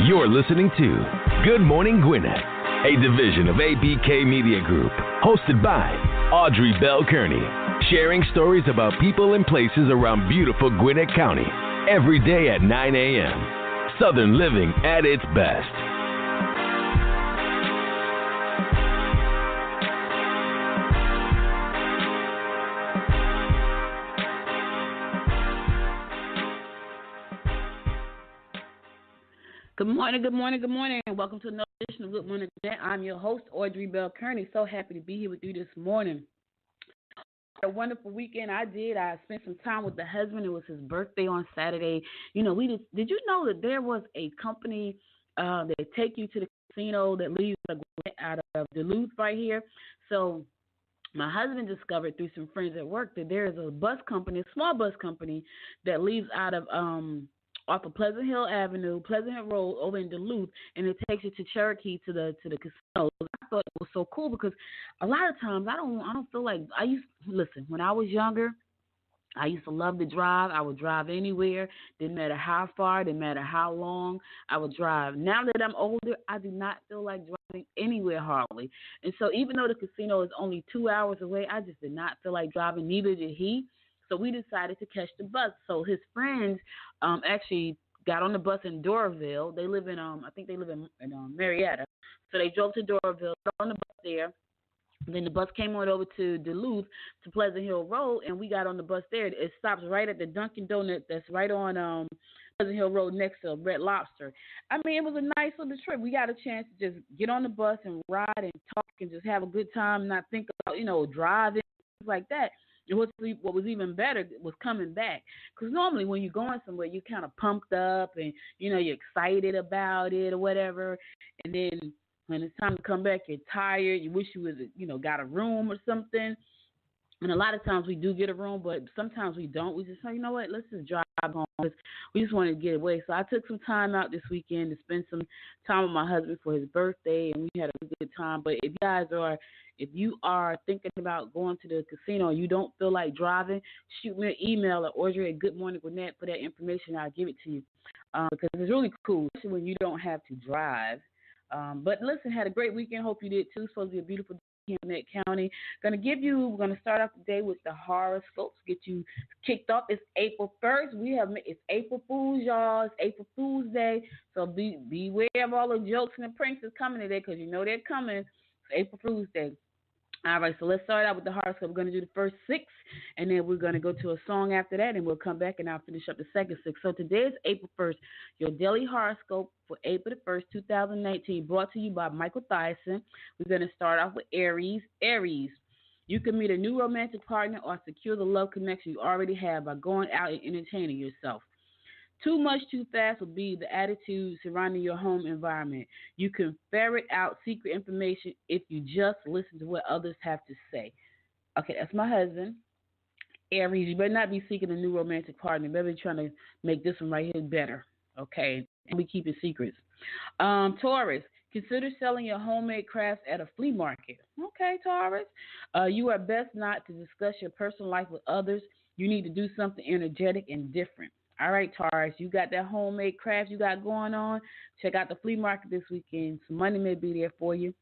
You're listening to Good Morning Gwinnett, a division of ABK Media Group, hosted by Audrey Bell Kearney, sharing stories about people and places around beautiful Gwinnett County every day at 9 a.m. Southern living at its best. Good morning, good morning, good morning, and welcome to another edition of Good Morning Gwinnett. I'm your host, Audrey Bell Kearney. So happy to be here with you this morning. A wonderful weekend I did. I spent some time with the husband. It was his birthday on Saturday. You know, did you know that there was a company that take you to the casino that leaves out of Duluth right here? So my husband discovered through some friends at work that there is a bus company, a small bus company that leaves out of off of Pleasant Hill Avenue, Pleasant Hill Road over in Duluth, and it takes you to Cherokee to the casino. I thought it was so cool because a lot of times I don't feel like listen, when I was younger, I used to love to drive. I would drive anywhere. Didn't matter how far, didn't matter how long, I would drive. Now that I'm older, I do not feel like driving anywhere hardly. And so even though the casino is only 2 hours away, I just did not feel like driving. Neither did he. So we decided to catch the bus. So his friends actually got on the bus in Doraville. They live in, I think they live in Marietta. So they drove to Doraville, got on the bus there. Then the bus came on over to Duluth to Pleasant Hill Road, and we got on the bus there. It stops right at the Dunkin' Donut that's right on Pleasant Hill Road next to Red Lobster. I mean, it was a nice little trip. We got a chance to just get on the bus and ride and talk and just have a good time, not think about, driving, things like that. And what was even better was coming back. Because normally when you're going somewhere, you're kind of pumped up and, you're excited about it or whatever. And then when it's time to come back, you're tired. You wish you was, got a room or something. And a lot of times we do get a room, but sometimes we don't. We just say, you know what, let's just drive home. We just wanted to get away. So I took some time out this weekend to spend some time with my husband for his birthday, and we had a good time. But if you are thinking about going to the casino and you don't feel like driving, shoot me an email at Audrey at Good Morning Gwinnett for that information. I'll give it to you because it's really cool, especially when you don't have to drive. But listen, had a great weekend. Hope you did too. It's supposed to be a beautiful day in Gwinnett County. We're going to start off the day with the horoscopes, get you kicked off. It's April 1st. It's April Fool's, y'all. It's April Fool's Day. So beware of all the jokes and the pranks that's coming today because you know they're coming. It's April Fool's Day. All right, so let's start out with the horoscope. We're going to do the first 6, and then we're going to go to a song after that, and we'll come back, and I'll finish up the second 6. So today is April 1st, your daily horoscope for April the 1st, 2019, brought to you by Michael Thyssen. We're going to start off with Aries. Aries, you can meet a new romantic partner or secure the love connection you already have by going out and entertaining yourself. Too much too fast will be the attitude surrounding your home environment. You can ferret out secret information if you just listen to what others have to say. Okay, that's my husband. Aries, you better not be seeking a new romantic partner. You better be trying to make this one right here better. Okay, and we keep it secrets. Taurus, consider selling your homemade crafts at a flea market. Okay, Taurus. You are best not to discuss your personal life with others. You need to do something energetic and different. All right, Taurus, you got that homemade craft you got going on. Check out the flea market this weekend. Some money may be there for you.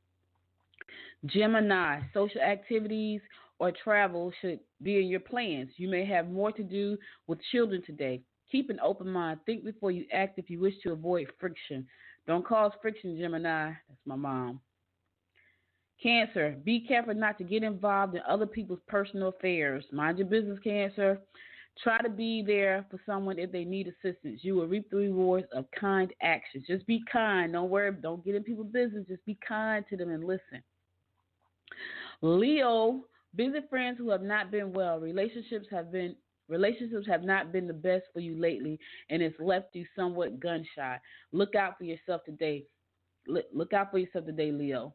Gemini, social activities or travel should be in your plans. You may have more to do with children today. Keep an open mind. Think before you act if you wish to avoid friction. Don't cause friction, Gemini. That's my mom. Cancer, be careful not to get involved in other people's personal affairs. Mind your business, Cancer. Try to be there for someone if they need assistance. You will reap the rewards of kind actions. Just be kind. Don't worry. Don't get in people's business. Just be kind to them and listen. Leo, visit friends who have not been well. Relationships have not been the best for you lately, and it's left you somewhat gun shy. Look out for yourself today. Look out for yourself today, Leo.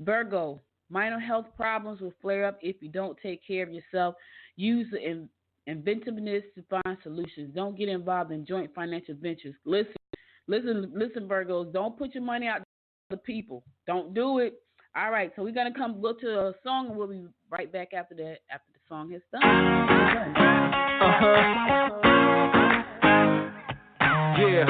Virgo, minor health problems will flare up if you don't take care of yourself. Use the inventiveness to find solutions. Don't get involved in joint financial ventures. Listen, Virgos. Don't put your money out to other people. Don't do it. All right, so we're gonna go to a song, and we'll be right back after that. After the song has done. Yeah.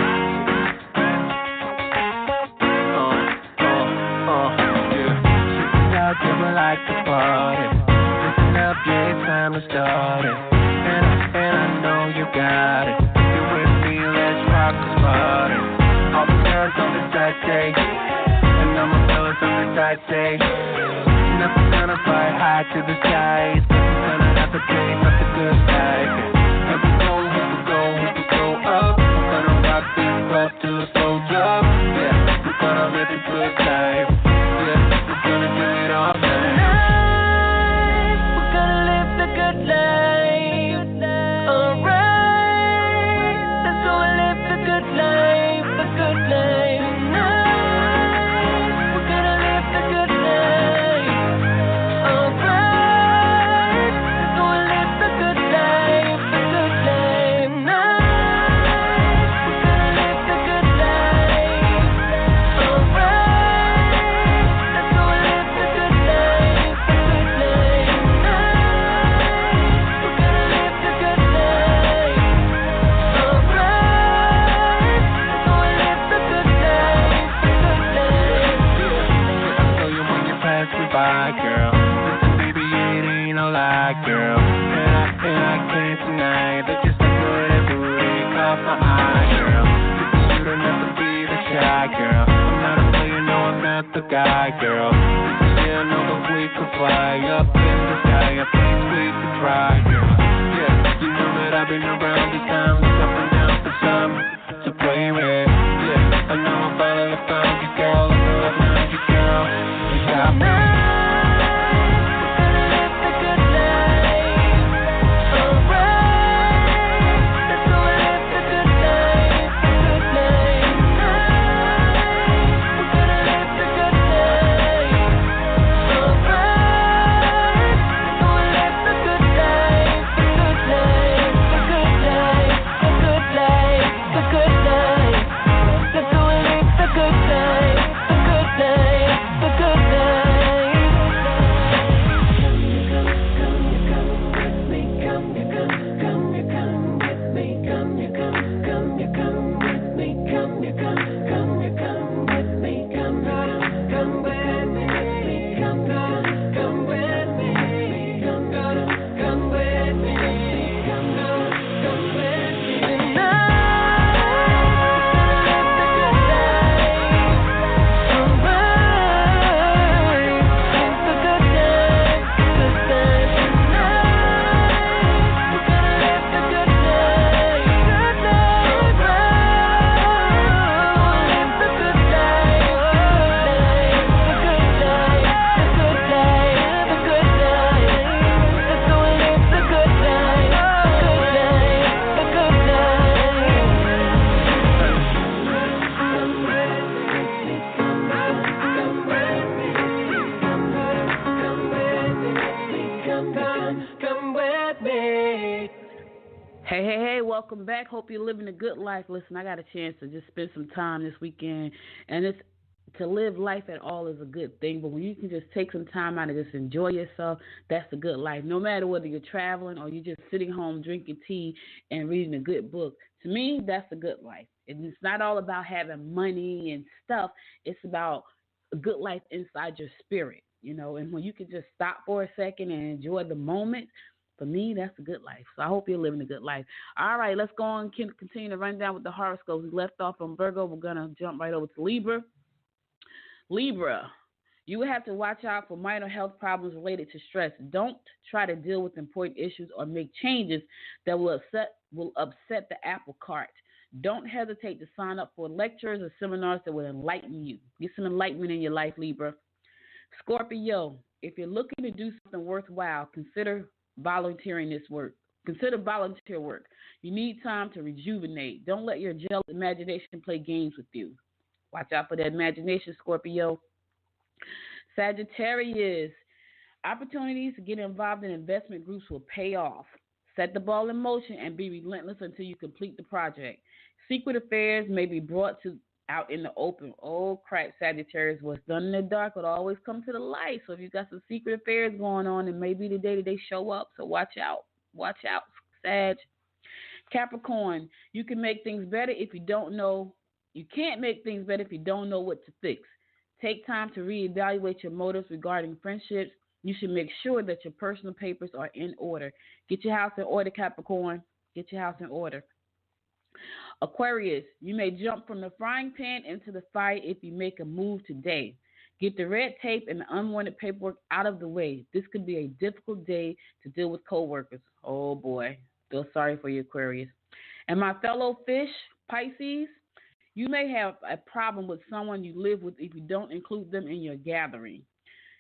up to a slow drop. Yeah, we're gonna live it good life. Yeah, we're gonna do it all night. Tonight, we're gonna live the good life. Alright, let's go and live the good life, the good life. Tonight, we're gonna live the good life. Alright, let's go and live the good life, the good life. Tonight, we're gonna live the good life. Alright, let's go and live the good life, the good life. Tonight, we're gonna live the good life. Alright, let's go and live the good life, the good life. I saw you when you passed me by, girl. Listen, baby, it ain't no lie, girl. And I can't deny that you're so good at booty. Caught my eye, girl. You don't have to be the shy, girl. I'm not a player, no, I'm not the guy, girl. Yeah, I know that we could fly up in the sky. A place we could try, girl. Yeah, you know that I've been around this time. Look up and down for some to play with. Yeah, I know I finally found you, girl. I know I found you, girl. You got me. Hey, welcome back. Hope you're living a good life. Listen, I got a chance to just spend some time this weekend, and it's to live life at all is a good thing, but when you can just take some time out and just enjoy yourself, that's a good life. No matter whether you're traveling or you're just sitting home drinking tea and reading a good book, to me, that's a good life. And it's not all about having money and stuff. It's about a good life inside your spirit, and when you can just stop for a second and enjoy the moment, for me, that's a good life. So I hope you're living a good life. All right, let's go on and continue to run down with the horoscopes. We left off on Virgo. We're going to jump right over to Libra. Libra, you will have to watch out for minor health problems related to stress. Don't try to deal with important issues or make changes that will upset the apple cart. Don't hesitate to sign up for lectures or seminars that will enlighten you. Get some enlightenment in your life, Libra. Scorpio, if you're looking to do something worthwhile, consider volunteering this work. Consider volunteer work. You need time to rejuvenate. Don't let your jealous imagination play games with you. Watch out for that imagination, Scorpio. Sagittarius, opportunities to get involved in investment groups will pay off. Set the ball in motion and be relentless until you complete the project. Secret affairs may be brought out in the open. Oh, crap, Sagittarius. What's done in the dark will always come to the light. So if you've got some secret affairs going on, it may be the day that they show up. So watch out. Watch out, Sag. Capricorn, you can make things better if you don't know. You can't make things better if you don't know what to fix. Take time to reevaluate your motives regarding friendships. You should make sure that your personal papers are in order. Get your house in order, Capricorn. Get your house in order. Aquarius, you may jump from the frying pan into the fire if you make a move today. Get the red tape and the unwanted paperwork out of the way. This could be a difficult day to deal with coworkers. Oh, boy. Feel sorry for you, Aquarius. And my fellow fish, Pisces, You may have a problem with someone you live with if you don't include them in your gathering.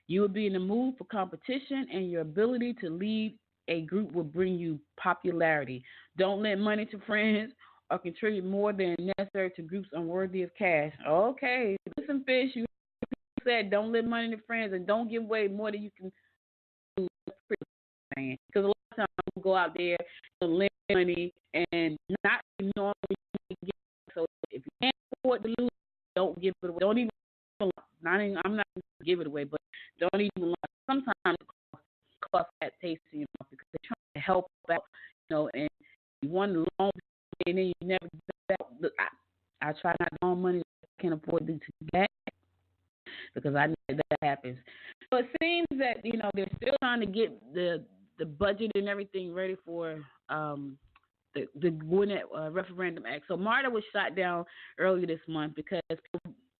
You will be in the mood for competition, and your ability to lead a group will bring you popularity. Don't lend money to friends or contribute more than necessary to groups unworthy of cash. Okay, listen, fish, you said don't lend money to friends and don't give away more than you can do. Because a lot of times people go out there and lend money and not knowing what you can get. So if you can't afford to lose, don't give it away. Don't even, I'm not going to give it away, but don't even, sometimes it costs that taste in your mouth because they're trying to help out, and you want to loan and then you never get that. Look, I try not to loan money I can't afford to do back because I know that happens. So it seems that, they're still trying to get the budget and everything ready for the Gwinnett Referendum Act. So Marta was shot down earlier this month because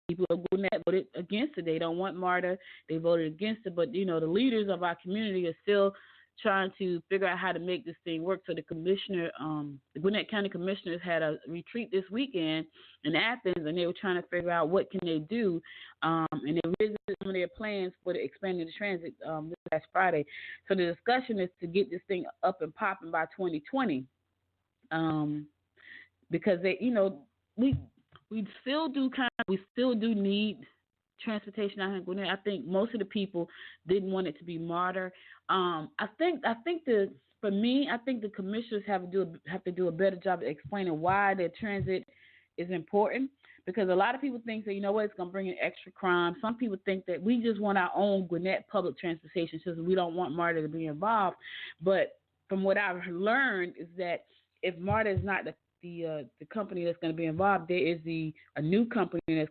people of Gwinnett voted against it. They don't want Marta. They voted against it. But, the leaders of our community are still trying to figure out how to make this thing work. So the commissioner, the Gwinnett County commissioners had a retreat this weekend in Athens, and they were trying to figure out what can they do. And they visited some of their plans for the expanding the transit this last Friday. So the discussion is to get this thing up and popping by 2020. Because they, we still do need transportation out here in Gwinnett. I think most of the people didn't want it to be Marta. I think for me, I think the commissioners have to do a better job of explaining why their transit is important. Because a lot of people think that, it's going to bring in extra crime. Some people think that we just want our own Gwinnett public transportation system. We don't want Marta to be involved. But from what I've learned is that if Marta is not the company that's going to be involved, there is a new company I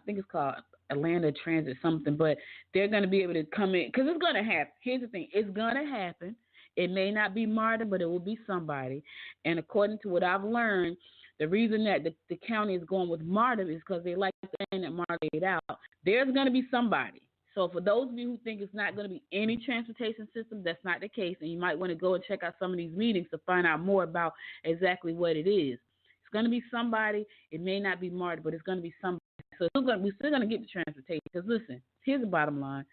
think it's called Atlanta Transit something, but they're going to be able to come in because it's going to happen. Here's the thing. It's going to happen. It may not be Marta, but it will be somebody. And according to what I've learned, the reason that the county is going with Marta is because they like the thing that Marta laid out. There's going to be somebody. So for those of you who think it's not going to be any transportation system, that's not the case. And you might want to go and check out some of these meetings to find out more about exactly what it is. It's going to be somebody. It may not be Marta, but it's going to be somebody. So we're still going to get the transportation. Because listen, here's the bottom line.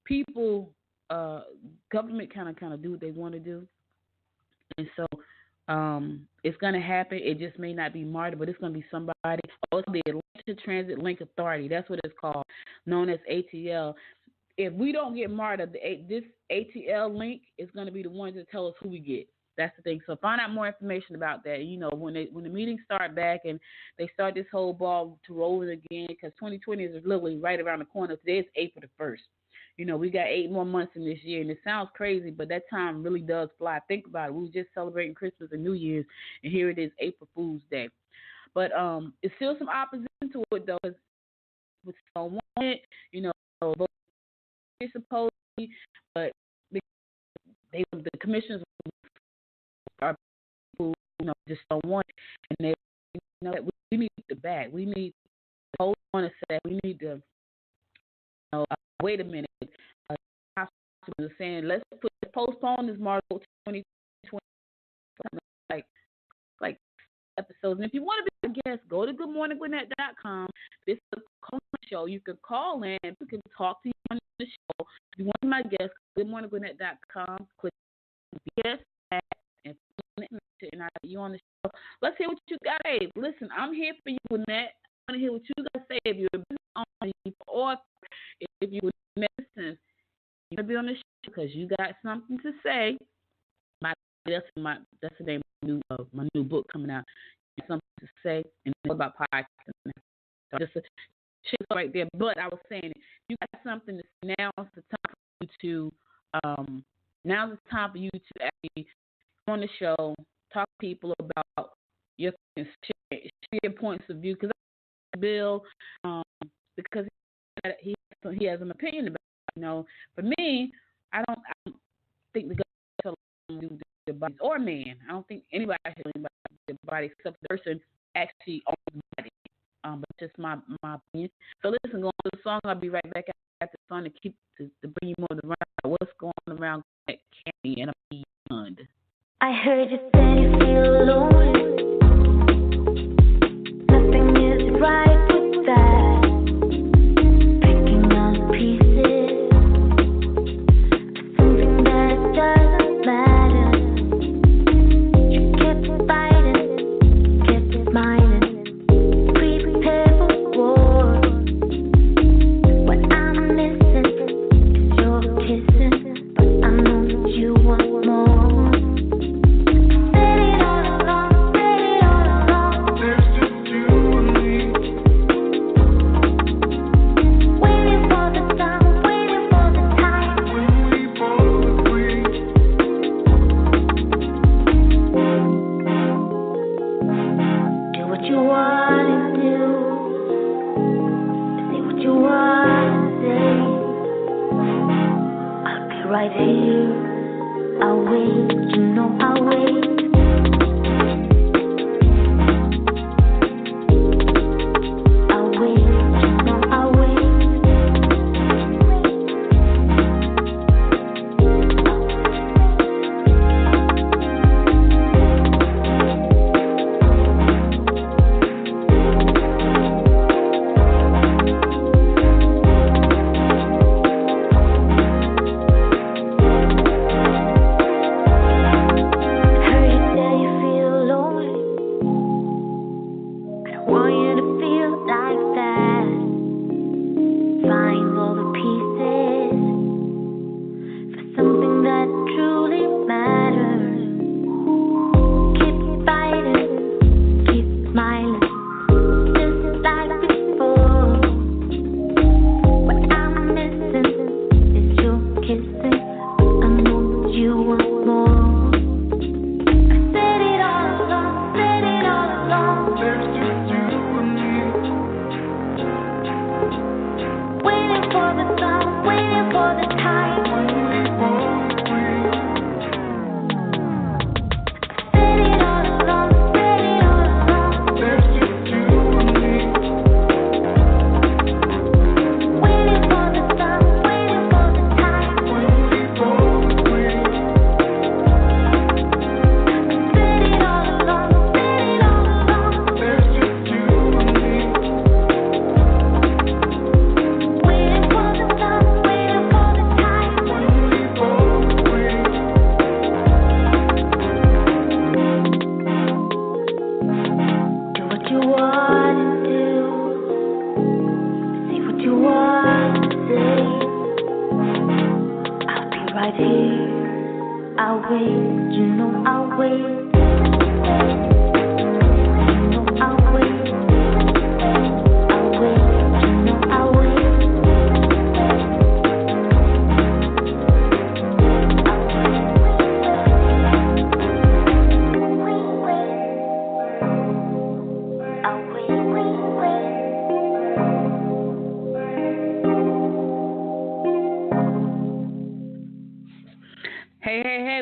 People, government kind of do what they want to do. And so it's going to happen. It just may not be Marta, but it's going to be somebody. Oh, it's the Atlanta Transit Link Authority. That's what it's called, known as ATL. If we don't get Marta, this ATL link is going to be the ones that tell us who we get. That's the thing. So find out more information about that. When the meetings start back and they start this whole ball to roll again, because 2020 is literally right around the corner. Today is April the 1st. We got 8 more months in this year, and it sounds crazy, but that time really does fly. Think about it. We were just celebrating Christmas and New Year's, and here it is, April Fool's Day. But it's still some opposition to it, though. We don't want it, both supposedly, but the commissioners are people who just don't want it, and they that we need the back. We need to hold on and say we need to. Wait a minute. Hospitals are saying let's postpone this March 2020 like episodes. And if you want to be a guest, go to goodmorninggwinnett.com. This is a call show. You can call in. We can talk to you on the show. If you want to be my guest, goodmorninggwinnett.com. Click guest and you on the show. Let's hear what you got. Hey, listen, I'm here for you, Gwinnett. I want to hear what you got to say. If you're a business owner or if you would medicine, you want to be on the show because you got something to say. That's the name of my new book coming out. Something to say and know about podcasting. So just a shit right there. But I was saying, you got something to say. Now's the time for you to actually go on the show, talk to people about your share points of view. Because Bill, because he has an opinion about it. For me, I don't think the government should do their bodies or man. I don't think anybody should do their body except the person actually owns the body. But just my opinion. So listen, go on to the song. I'll be right back after the song to bring you more of the round what's going on around Gwinnett County and beyond. I heard you say you feel alone. Nothing is right. right here. I'll wait, you know I'll wait.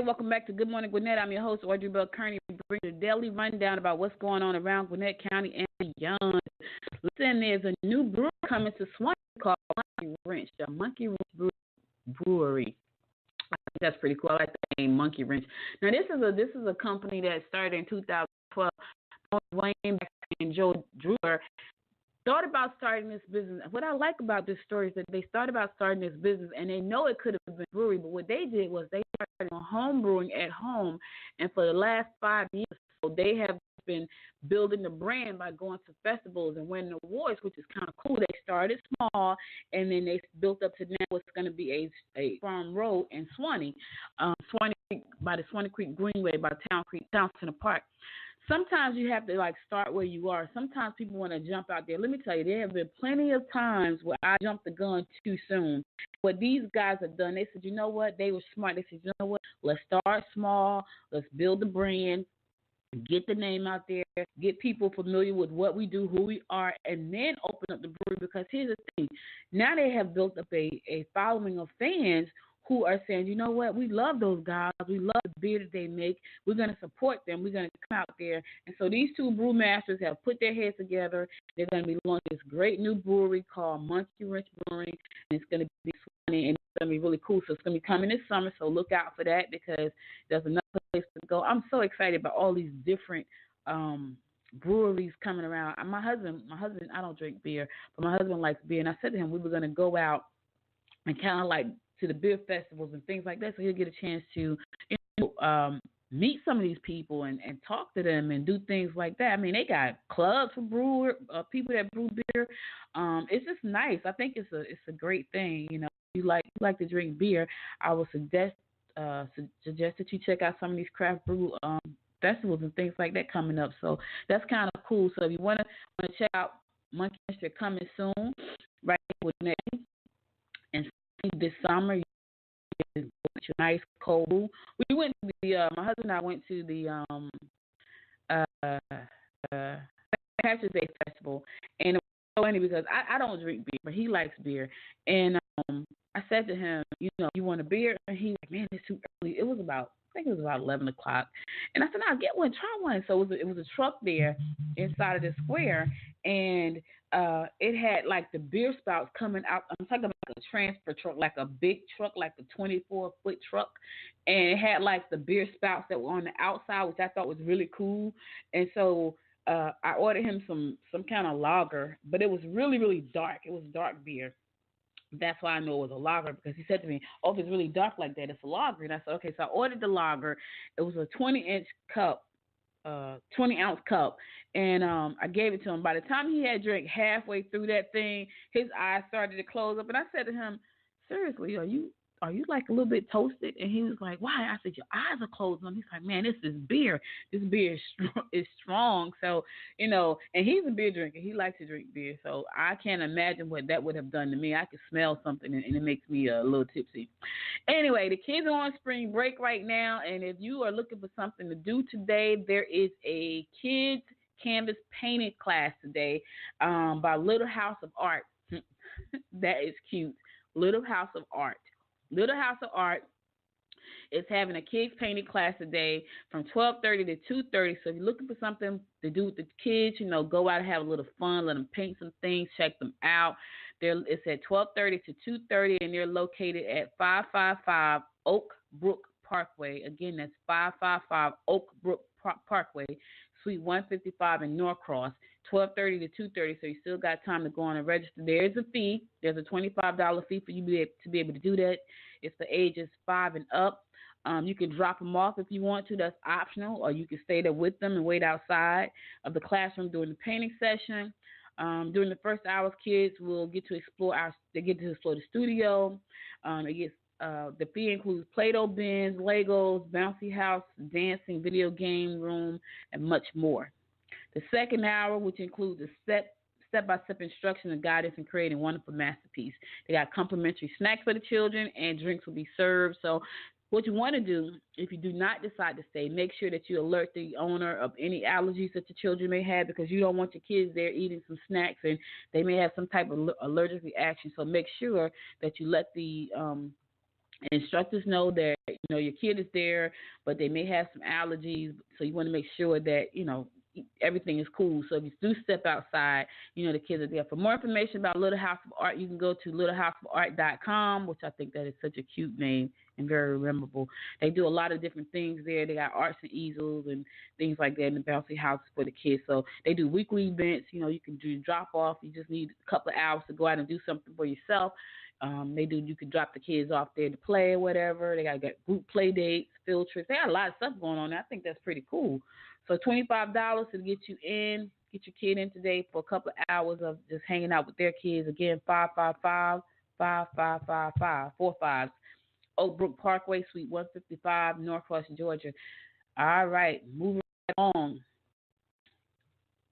Welcome back to Good Morning Gwinnett. I'm your host, Audrey Bell Kearney. We bring you a daily rundown about what's going on around Gwinnett County and beyond. Listen, there's a new brewery coming to Suwanee called Wrench, the Monkey Wrench Brewery. I think that's pretty cool. I like the name Monkey Wrench. Now, this is a company that started in 2012. Wayne and Joe Drewer thought about starting this business. What I like about this story is that they thought about starting this business, and they know it could have been a brewery, but what they did was they started home brewing at home, and for the last 5 years, so they have been building the brand by going to festivals and winning awards, which is kind of cool. They started small, and then they built up to now what's going to be a farm road in Suwanee, by the Suwanee Creek Greenway, by Town Center Park. Sometimes you have to start where you are. Sometimes people want to jump out there. Let me tell you, there have been plenty of times where I jumped the gun too soon. What these guys have done, they said, you know what? They were smart. They said, you know what? Let's start small. Let's build the brand. Get the name out there. Get people familiar with what we do, who we are, and then open up the brewery. Because here's the thing. Now they have built up a following of fans who are saying, you know what, we love those guys. We love the beer that they make. We're going to support them. We're going to come out there. And so these two brewmasters have put their heads together. They're going to be launching this great new brewery called Monkey Wrench Brewing, and it's going to be funny, and it's going to be really cool. So it's going to be coming this summer, so look out for that because there's another place to go. I'm so excited about all these different breweries coming around. My husband, I don't drink beer, but my husband likes beer, and I said to him we were going to go out and kind of to the beer festivals and things like that, so he'll get a chance to meet some of these people and talk to them and do things like that. I mean, they got clubs for people that brew beer. It's just nice. I think it's a great thing. You know, if you like to drink beer, I would suggest that you check out some of these craft brew festivals and things like that coming up. So that's kind of cool. So if you want to check out Monkey Wrench, they're coming soon, right with Nettie. And this summer, you get a nice cold. We went to my husband and I went to the Patrick's Day Festival, and it was so funny because I don't drink beer, but he likes beer, and I said to him, you want a beer? And he was like, man, it's too early. I think it was about 11 o'clock. And I said, no, get one, try one. So it was a truck there inside of the square, and it had like the beer spouts coming out. I'm talking about a transfer truck, like a big truck, like a 24-foot truck. And it had like the beer spouts that were on the outside, which I thought was really cool. And so I ordered him some kind of lager, but it was really, really dark. It was dark beer. That's why I know it was a lager, because he said to me, oh, if it's really dark like that, it's a lager. And I said, okay. So I ordered the lager. It was a 20-inch cup, 20-ounce cup. And I gave it to him. By the time he had drank halfway through that thing, his eyes started to close up. And I said to him, seriously, are you like a little bit toasted? And he was like, why? I said, your eyes are closed. And he's like, man, this is beer. This beer is strong. So, and he's a beer drinker. He likes to drink beer. So I can't imagine what that would have done to me. I could smell something, and it makes me a little tipsy. Anyway, the kids are on spring break right now. And if you are looking for something to do today, there is a kids canvas painting class today by Little House of Art. That is cute. Little House of Art. Little House of Art is having a kids painting class today from 12:30 to 2:30. So if you're looking for something to do with the kids, go out and have a little fun, let them paint some things, check them out. It's at 12:30 to 2:30, and they're located at 555 Oak Brook Parkway. Again, that's 555 Oak Brook Parkway, Suite 155 in Norcross. 12:30 to 2:30, so you still got time to go on and register. There is a fee. There's a $25 fee for you to be able to do that. It's for ages 5 and up. You can drop them off if you want to. That's optional, or you can stay there with them and wait outside of the classroom during the painting session. During the first hours, kids will get to explore the studio. The fee includes Play-Doh bins, Legos, bouncy house, dancing, video game room, and much more. The second hour, which includes a step-by-step instruction and guidance in creating a wonderful masterpiece. They got complimentary snacks for the children, and drinks will be served. So what you want to do, if you do not decide to stay, make sure that you alert the owner of any allergies that your children may have, because you don't want your kids there eating some snacks and they may have some type of allergic reaction. So make sure that you let the instructors know that your kid is there, but they may have some allergies. So you want to make sure that everything is cool. So if you do step outside, the kids are there. For more information about Little House of Art, you can go to littlehouseofart.com, which I think that is such a cute name and very memorable. They do a lot of different things there. They got arts and easels and things like that in the bouncy houses for the kids. So they do weekly events. You can do drop off. You just need a couple of hours to go out and do something for yourself. You could drop the kids off there to play or whatever. They got group play dates, field trips. They got a lot of stuff going on there. I think that's pretty cool. So $25 to get your kid in today for a couple of hours of just hanging out with their kids. Again, 555 45 Oak Brook Parkway, Suite 155, Norcross, Georgia. All right, moving right on.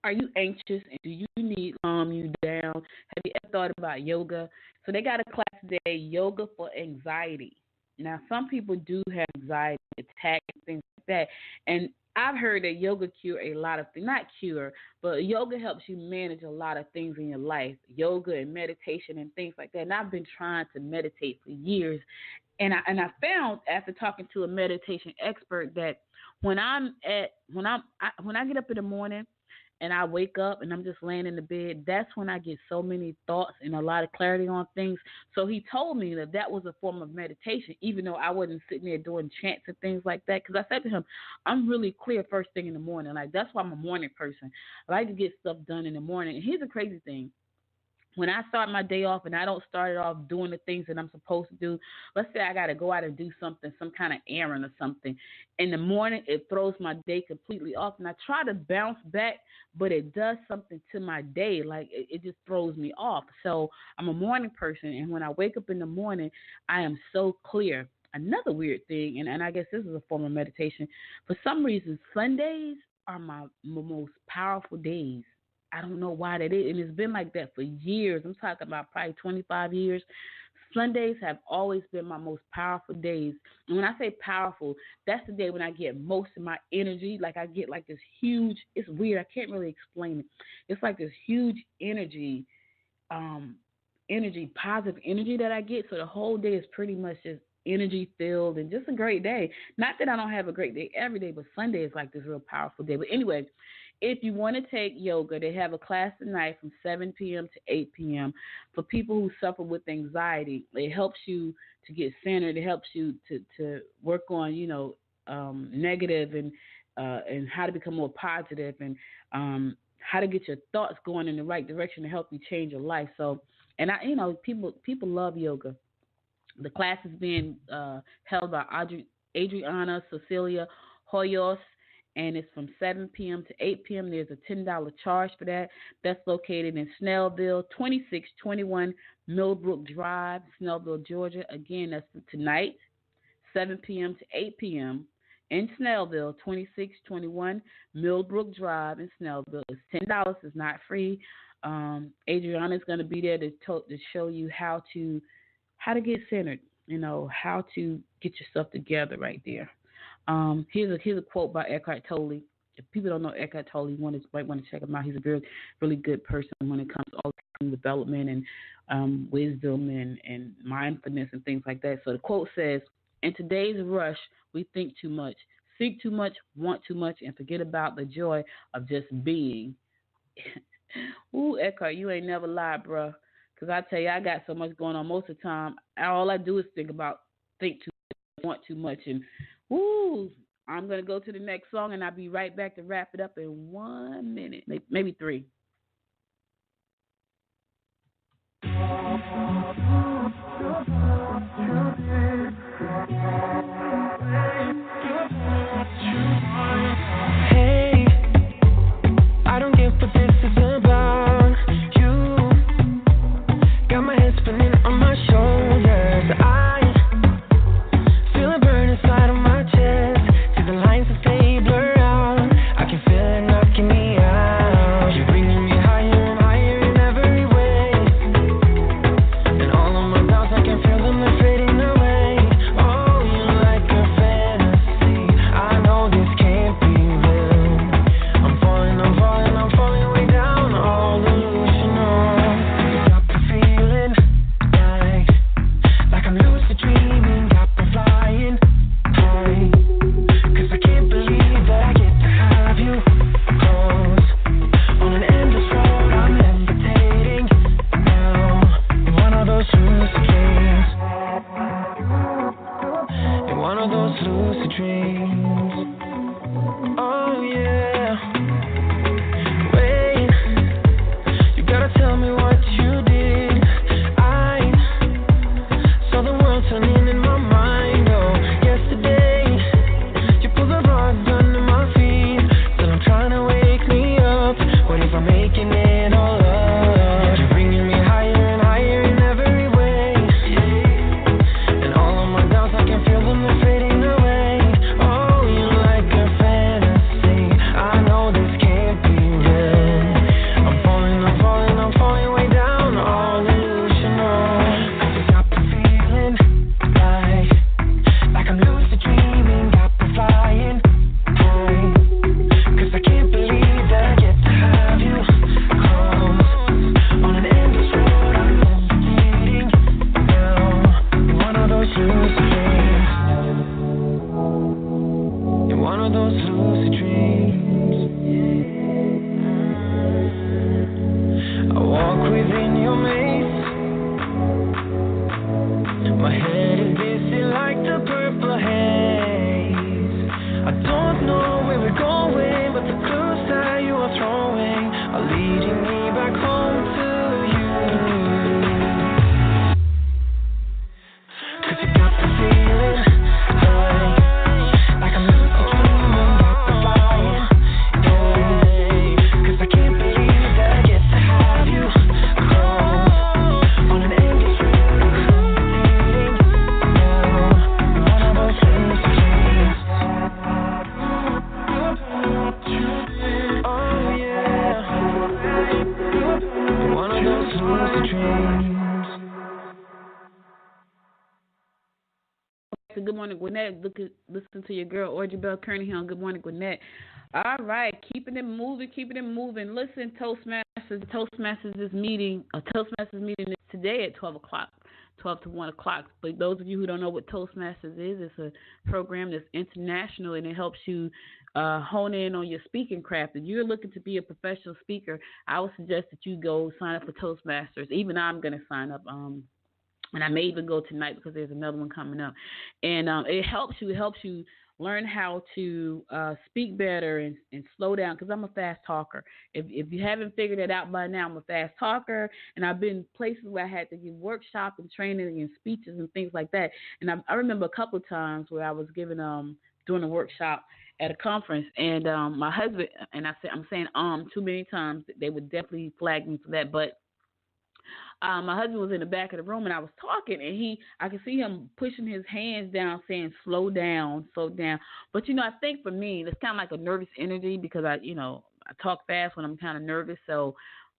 Are you anxious and do you need calm you down? Have you ever thought about yoga? So they got a class today, Yoga for Anxiety. Now, some people do have anxiety attacks and things like that. And I've heard that yoga cure a lot of things. Not cure, but yoga helps you manage a lot of things in your life. Yoga and meditation and things like that. And I've been trying to meditate for years. And I found after talking to a meditation expert that when I get up in the morning and I wake up and I'm just laying in the bed, that's when I get so many thoughts and a lot of clarity on things. So he told me that was a form of meditation, even though I wasn't sitting there doing chants and things like that. Because I said to him, I'm really clear first thing in the morning. Like, that's why I'm a morning person. I like to get stuff done in the morning. And here's the crazy thing. When I start my day off and I don't start it off doing the things that I'm supposed to do, let's say I got to go out and do something, some kind of errand or something. In the morning, it throws my day completely off. And I try to bounce back, but it does something to my day. Like, it just throws me off. So I'm a morning person. And when I wake up in the morning, I am so clear. Another weird thing, and I guess this is a form of meditation, for some reason, Sundays are my most powerful days. I don't know why that is, and it's been like that for years. I'm talking about probably 25 years. Sundays have always been my most powerful days. And when I say powerful, that's the day when I get most of my energy. Like, I get like this huge, it's weird, I can't really explain it. It's like this huge energy energy, positive energy that I get. So the whole day is pretty much just energy filled and just a great day. Not that I don't have a great day every day, but Sunday is like this real powerful day. But anyway, if you want to take yoga, they have a class tonight from 7 p.m. to 8 p.m. for people who suffer with anxiety. It helps you to get centered. It helps you to work on, negative and how to become more positive and how to get your thoughts going in the right direction to help you change your life. So, and people love yoga. The class is being held by Adriana Cecilia Hoyos, and it's from 7 p.m. to 8 p.m. There's a $10 charge for that. That's located in Snellville, 2621 Millbrook Drive, Snellville, Georgia. Again, that's for tonight, 7 p.m. to 8 p.m. in Snellville, 2621 Millbrook Drive in Snellville. It's $10. It's not free. Adriana's going to be there to show you how to get centered, how to get yourself together right there. Here's a quote by Eckhart Tolle. If people don't know Eckhart Tolle, you might want to check him out. He's a really, really good person when it comes to all development and wisdom and mindfulness and things like that. So the quote says, "In today's rush, we think too much, seek too much, want too much, and forget about the joy of just being." Ooh, Eckhart, you ain't never lied, bruh. Because I tell you, I got so much going on most of the time. All I do is think too much, want too much. And, woo, I'm going to go to the next song, and I'll be right back to wrap it up in 1 minute, maybe 3. Hey, I don't get what this is about. You got my head spinning on my shoulders. I feel a burn inside of my chest. See the lines as they blur out. I can feel it knocking me out. You're bringing me higher and higher in every way. And all of my doubts, I can feel them, they're fading away. Oh, you're like a fantasy. I know this can't be real. I'm falling way down, all delusional. Got the feeling like I'm lucid dreaming, got me flying high. 'Cause I can't believe that I get to have you close. On an endless road, I'm levitating now. In one of those lucid dreams. In one of those lucid dreams. Oh yeah. Wait, you gotta tell me what you did. I saw the world turning in my mind. Oh, yesterday you pulled the rug under my feet. Still I'm trying to wake me up. What if I'm making it all up? You're bringing me higher and higher in every way. And all of my doubts, I can feel them, they're fading away. Oh, you're like a fantasy. I know this can't be real. I'm falling way down, all delusional. 'Cause I got the feeling like I'm lucid dreaming, got me flying high. 'Cause I can't believe that I get to have you close. On an endless road, I'm levitating now. In one of those lucid dreams. In one of those lucid dreams. I walk within your maze. My head is busy like the purple haze. I don't know where we're going, but the clues that you are throwing are leading me back home to you. 'Cause you got the feeling like I'm lucid dreaming, got me flying. Yeah. 'Cause I can't believe that I get to have you close. On an endless road, I'm levitating now. In one of those lucid dreams. Oh yeah. In one of those lucid dreams. So good morning, Gwinnett. Listen to your girl, Audrey Bell Kearney here on Good Morning, Gwinnett. All right, keeping it moving. Listen, Toastmasters, Toastmasters meeting is today at 12 o'clock. 12 to 1 o'clock. But those of you who don't know what Toastmasters is, it's a program that's international, and it helps you hone in on your speaking craft. If you're looking to be a professional speaker, I would suggest that you go sign up for Toastmasters. Even I'm going to sign up. And I may even go tonight because there's another one coming up. And it helps you learn how to speak better and slow down, because I'm a fast talker. If you haven't figured it out by now, I'm a fast talker, and I've been places where I had to give workshops and training and speeches and things like that. And I remember a couple of times where I was doing a workshop at a conference, and my husband, and I'm saying too many times, they would definitely flag me for that, but my husband was in the back of the room, and I was talking, and I could see him pushing his hands down, saying, slow down, slow down. But, I think for me, it's kind of like a nervous energy, because I talk fast when I'm kind of nervous. So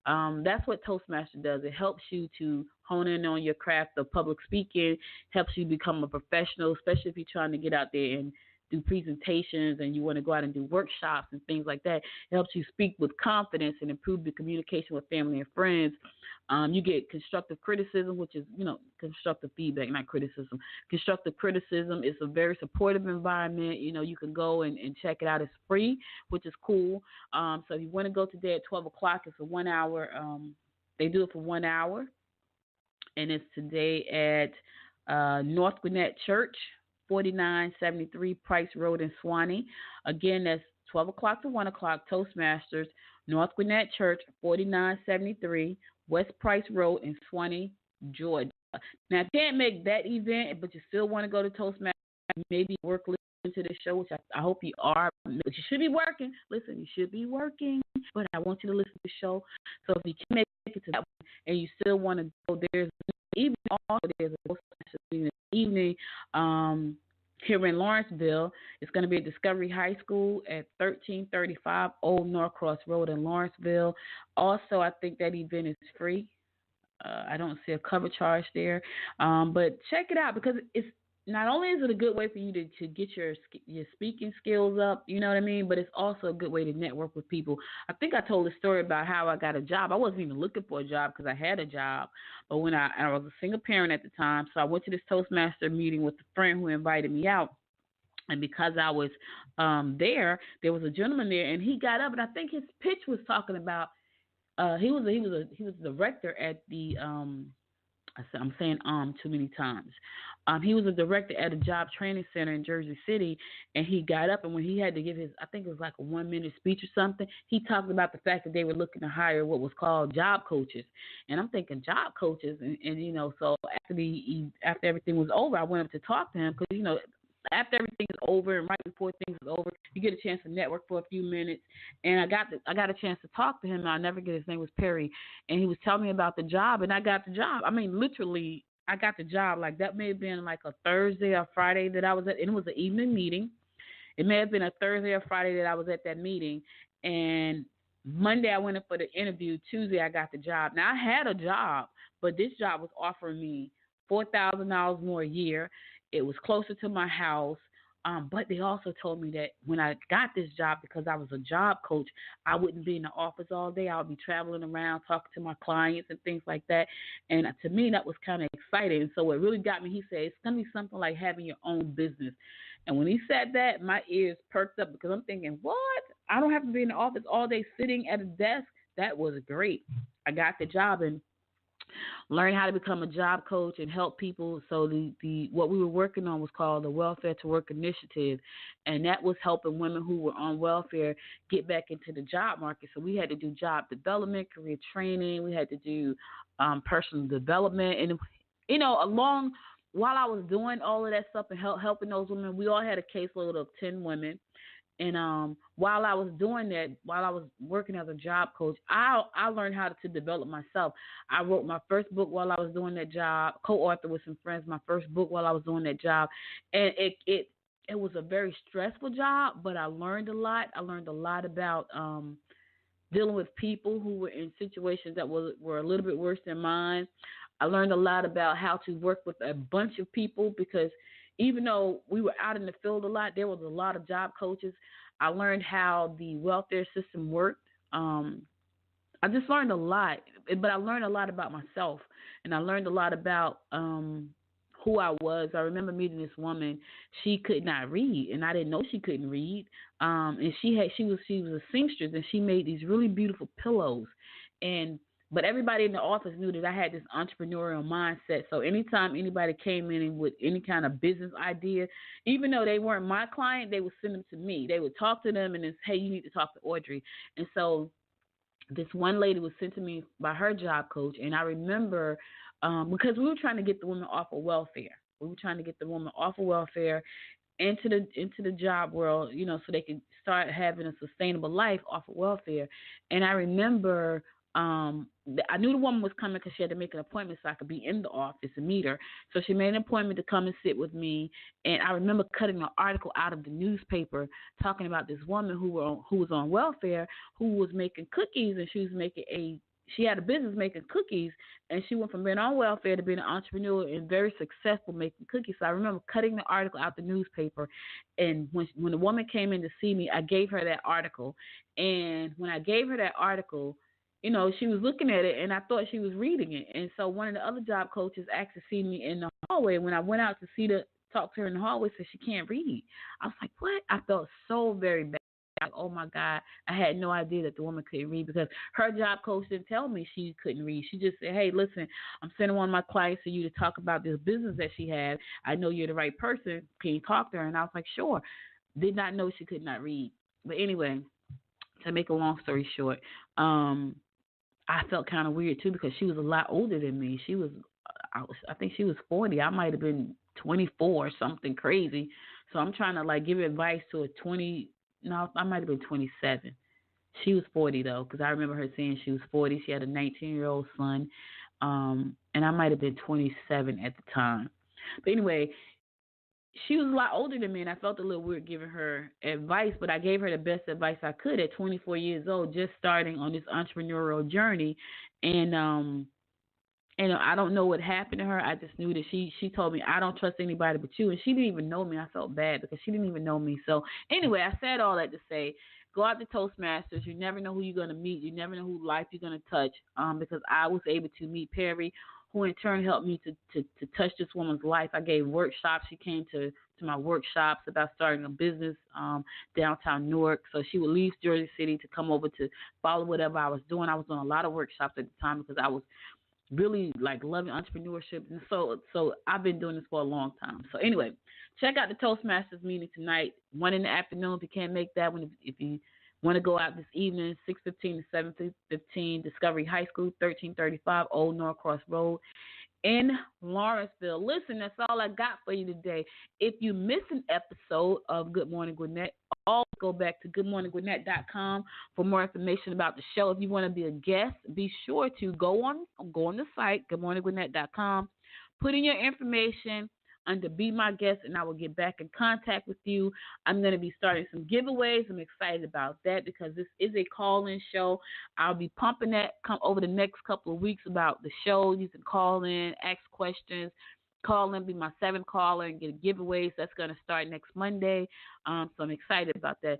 that's what Toastmaster does. It helps you to hone in on your craft of public speaking, helps you become a professional, especially if you're trying to get out there and do presentations and you want to go out and do workshops and things like that. It helps you speak with confidence and improve the communication with family and friends. You get constructive criticism, which is, constructive feedback, not criticism. Constructive criticism is a very supportive environment. You can go and check it out. It's free, which is cool. So if you want to go today at 12 o'clock, it's a 1 hour. They do it for 1 hour. And it's today at North Gwinnett Church, 4973 Price Road in Suwanee. Again, that's 12 o'clock to 1 o'clock, Toastmasters, North Gwinnett Church, 4973 West Price Road in Suwanee, Georgia. Now, if you can't make that event, but you still want to go to Toastmasters, maybe work listening to this show, which I hope you are, but you should be working. Listen, you should be working, but I want you to listen to the show. So if you can make it to that one and you still want to go, there's a Toastmasters meeting this evening here in Lawrenceville. It's going to be at Discovery High School at 1335 Old Norcross Road in Lawrenceville. Also, I think that event is free. I don't see a cover charge there, but check it out, because it's not only is it a good way for you to get your speaking skills up, you know what I mean, but it's also a good way to network with people. I think I told a story about how I got a job. I wasn't even looking for a job because I had a job, but when I was a single parent at the time, so I went to this Toastmaster meeting with a friend who invited me out. And because I was there was a gentleman there, and he got up, and I think his pitch was talking about he was a director at the I'm saying too many times. He was a director at a job training center in Jersey City, and he got up, and when he had to give his, I think it was like a 1-minute speech or something, he talked about the fact that they were looking to hire what was called job coaches. And I'm thinking job coaches, and so after everything was over, I went up to talk to him, because, after everything is over and right before things is over, you get a chance to network for a few minutes. And I got a chance to talk to him, and I'll never forget, his name was Perry, and he was telling me about the job, and I got the job. I mean, literally, I got the job. Like, that may have been like a Thursday or Friday that I was at, and it was an evening meeting. It may have been a Thursday or Friday that I was at that meeting, and Monday I went in for the interview. Tuesday I got the job. Now, I had a job, but this job was offering me $4,000 more a year. It was closer to my house, but they also told me that when I got this job, because I was a job coach, I wouldn't be in the office all day. I would be traveling around, talking to my clients and things like that. And to me, that was kind of exciting. And so what really got me, he said, it's going to be something like having your own business. And when he said that, my ears perked up, because I'm thinking, what? I don't have to be in the office all day sitting at a desk? That was great. I got the job and learn how to become a job coach and help people. So the what we were working on was called the Welfare to Work Initiative, and that was helping women who were on welfare get back into the job market. So we had to do job development, career training. We had to do personal development, and while I was doing all of that stuff and helping those women, we all had a caseload of 10 women. And while I was doing that, while I was working as a job coach, I learned how to develop myself. I wrote my first book while I was doing that job, co-authored with some friends my first book while I was doing that job. And it was a very stressful job, but I learned a lot. I learned a lot about dealing with people who were in situations that were a little bit worse than mine. I learned a lot about how to work with a bunch of people, because even though we were out in the field a lot, there was a lot of job coaches. I learned how the welfare system worked. I just learned a lot, but I learned a lot about myself, and I learned a lot about who I was. I remember meeting this woman. She could not read, and I didn't know she couldn't read. And she was a seamstress, and she made these really beautiful pillows. But everybody in the office knew that I had this entrepreneurial mindset. So anytime anybody came in with any kind of business idea, even though they weren't my client, they would send them to me. They would talk to them and then, hey, you need to talk to Audrey. And so this one lady was sent to me by her job coach, and I remember because we were trying to get the women off of welfare. We were trying to get the women off of welfare into the job world, so they could start having a sustainable life off of welfare. And I remember I knew the woman was coming because she had to make an appointment so I could be in the office and meet her. So she made an appointment to come and sit with me. And I remember cutting an article out of the newspaper talking about this woman who was on welfare, who was making cookies, and she had a business making cookies, and she went from being on welfare to being an entrepreneur and very successful making cookies. So I remember cutting the article out the newspaper, and when the woman came in to see me, I gave her that article. And when I gave her that article, she was looking at it, and I thought she was reading it. And so one of the other job coaches asked to see me in the hallway. When I went out to talk to her in the hallway, said she can't read. I was like, what? I felt so very bad. Like, oh, my God. I had no idea that the woman couldn't read because her job coach didn't tell me she couldn't read. She just said, hey, listen, I'm sending one of my clients to you to talk about this business that she had. I know you're the right person. Can you talk to her? And I was like, sure. Did not know she could not read. But anyway, to make a long story short, I felt kind of weird, too, because she was a lot older than me. I think she was 40. I might have been 24 or something crazy. So I'm trying to, give advice to I might have been 27. She was 40, though, because I remember her saying she was 40. She had a 19-year-old son, and I might have been 27 at the time. But anyway, she was a lot older than me, and I felt a little weird giving her advice, but I gave her the best advice I could at 24 years old, just starting on this entrepreneurial journey. And I don't know what happened to her. I just knew that she told me, I don't trust anybody but you. And she didn't even know me. I felt bad because she didn't even know me. So anyway, I said all that to say, go out to Toastmasters. You never know who you're going to meet. You never know who life you're going to touch, because I was able to meet Perry, who in turn helped me to touch this woman's life. I gave workshops. She came to my workshops about starting a business downtown Newark. So she would leave Jersey City to come over to follow whatever I was doing. I was doing a lot of workshops at the time because I was really loving entrepreneurship. And so I've been doing this for a long time. So anyway, check out the Toastmasters meeting tonight, 1 in the afternoon. If you can't make that one, if you want to go out this evening, 6:15 to 7:15, Discovery High School, 1335 Old Norcross Road in Lawrenceville. Listen, that's all I got for you today. If you miss an episode of Good Morning Gwinnett, always go back to goodmorninggwinnett.com for more information about the show. If you want to be a guest, be sure to go on the site, goodmorninggwinnett.com, put in your information under Be My Guest, and I will get back in contact with you. I'm going to be starting some giveaways. I'm excited about that because this is a call-in show. I'll be pumping that over the next couple of weeks about the show. You can call in, ask questions, call in, be my 7th caller, and get giveaways. That's going to start next Monday, so I'm excited about that.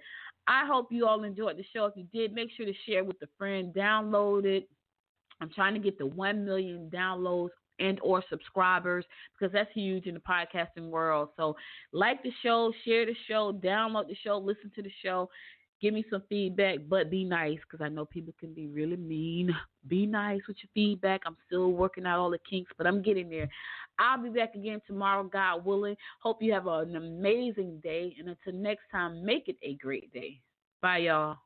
I hope you all enjoyed the show. If you did, make sure to share with a friend, download it. I'm trying to get to 1 million downloads and or subscribers because that's huge in the podcasting world. So like the show, share the show, download the show, listen to the show, give me some feedback, but be nice because I know people can be really mean. Be nice with your feedback. I'm still working out all the kinks, but I'm getting there. I'll be back again tomorrow, God willing. Hope you have an amazing day, and until next time, make it a great day. Bye, y'all.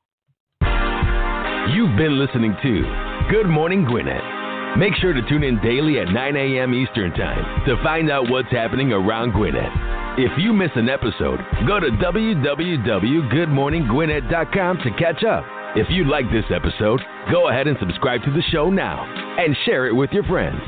You've been listening to Good Morning Gwinnett. Make sure to tune in daily at 9 a.m. Eastern Time to find out what's happening around Gwinnett. If you miss an episode, go to www.goodmorninggwinnett.com to catch up. If you like this episode, go ahead and subscribe to the show now and share it with your friends.